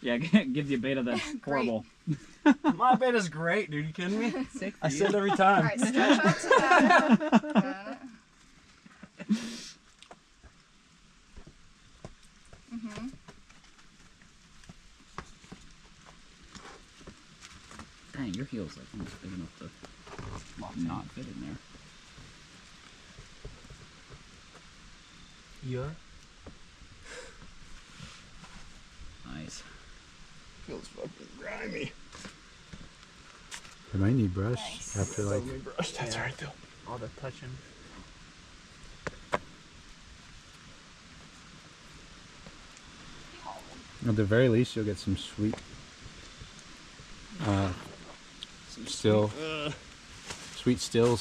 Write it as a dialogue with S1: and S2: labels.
S1: Yeah, gives you beta that's horrible.
S2: My beta's great, dude. You kidding me?
S3: Sick,
S2: I
S3: dude.
S2: say it every time.
S4: Alright, stretch out to that. Got it.
S1: Dang, your heel's like almost big enough to not fit in there.
S3: Yeah.
S1: Nice.
S2: Feels fucking grimy.
S5: They might need brush
S4: Nice.
S5: after like.
S2: Brush. That's alright though.
S3: All the touching.
S5: At the very least, you'll get some sweet. Sweet stills.